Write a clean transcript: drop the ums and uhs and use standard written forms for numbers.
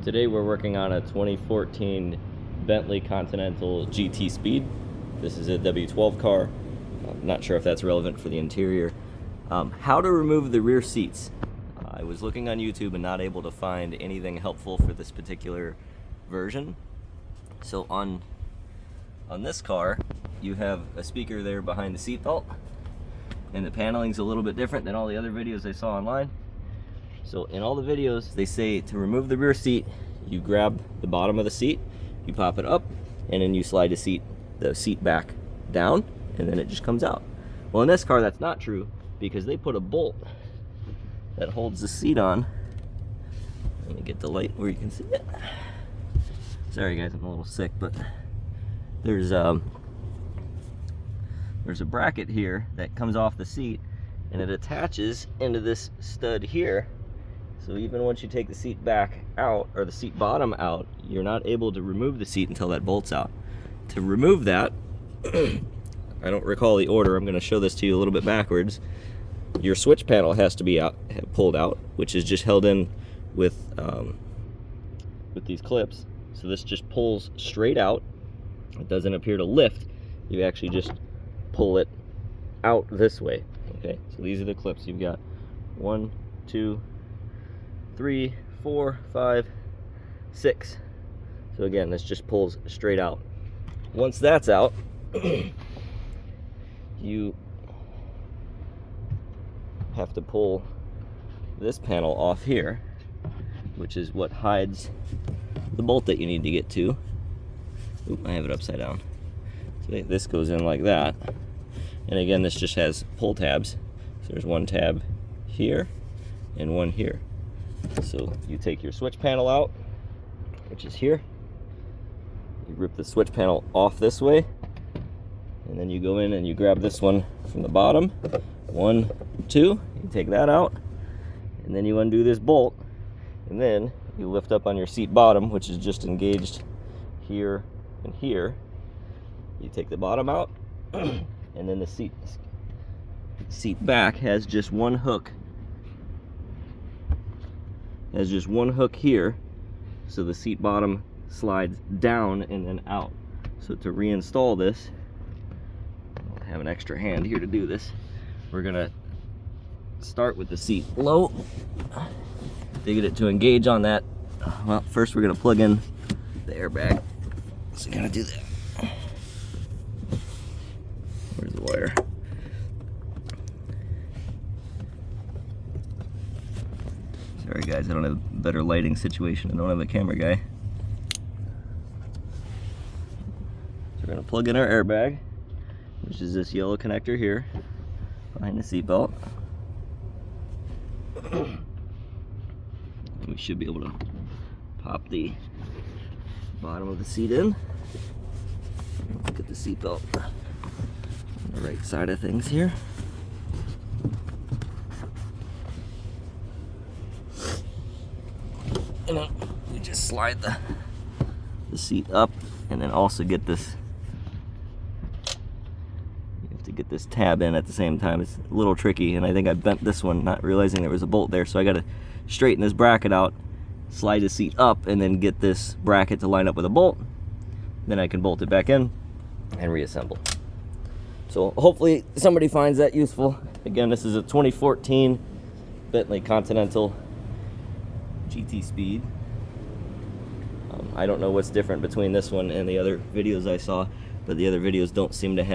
Today we're working on a 2014 Bentley Continental GT Speed. This is a W12 car. I'm not sure if that's relevant for the interior. How to remove the rear seats. I was looking on YouTube and not able to find anything helpful for this particular version. So on this car, you have a speaker there behind the seat belt, and the paneling's a little bit different than all the other videos I saw online. So in all the videos, they say to remove the rear seat, you grab the bottom of the seat, you pop it up, and then you slide the seat back down, and then it just comes out. Well, in this car, that's not true, because they put a bolt that holds the seat on. Let me get the light where you can see it. Sorry guys, I'm a little sick, but there's a bracket here that comes off the seat, and it attaches into this stud here. So even once you take the seat back out, or the seat bottom out, you're not able to remove the seat until that bolt's out. To remove that, I don't recall the order, I'm going to show this to you a little bit backwards. Your switch panel has to be pulled out, which is just held in with these clips. So this just pulls straight out. It doesn't appear to lift. You actually just pull it out this way. Okay, so these are the clips. You've got 1, 2, 3, 4, 5, 6. So again, this just pulls straight out. Once that's out, you have to pull this panel off here, which is what hides the bolt that you need to get to. Oop, I have it upside down. So this goes in like that. And again, this just has pull tabs. So there's one tab here and one here. So you take your switch panel out, which is here. You rip the switch panel off this way, and then you go in and you grab this one from the bottom. 1, 2, you take that out, and then you undo this bolt, and then you lift up on your seat bottom, which is just engaged here and here. You take the bottom out, and then the seat back has just one hook. Has just one hook here, so the seat bottom slides down and then out. So to reinstall this, I have an extra hand here to do this. We're gonna start with the seat low to get it to engage on that. Well, first we're gonna plug in the airbag. So you gotta do that. Where's the wire? Sorry guys, I don't have a better lighting situation. I don't have a camera guy. So we're gonna plug in our airbag, which is this yellow connector here behind the seat belt. We should be able to pop the bottom of the seat in. Let's get the seat belt on the right side of things here. And then we just slide the seat up, and then also get this, you have to get this tab in at the same time. It's a little tricky, and I think I bent this one not realizing there was a bolt there, so I got to straighten this bracket out, slide the seat up, and then get this bracket to line up with a bolt. Then I can bolt it back in and reassemble. So hopefully somebody finds that useful. Again, this is a 2014 Bentley Continental GT Speed. I don't know what's different between this one and the other videos I saw, but the other videos don't seem to have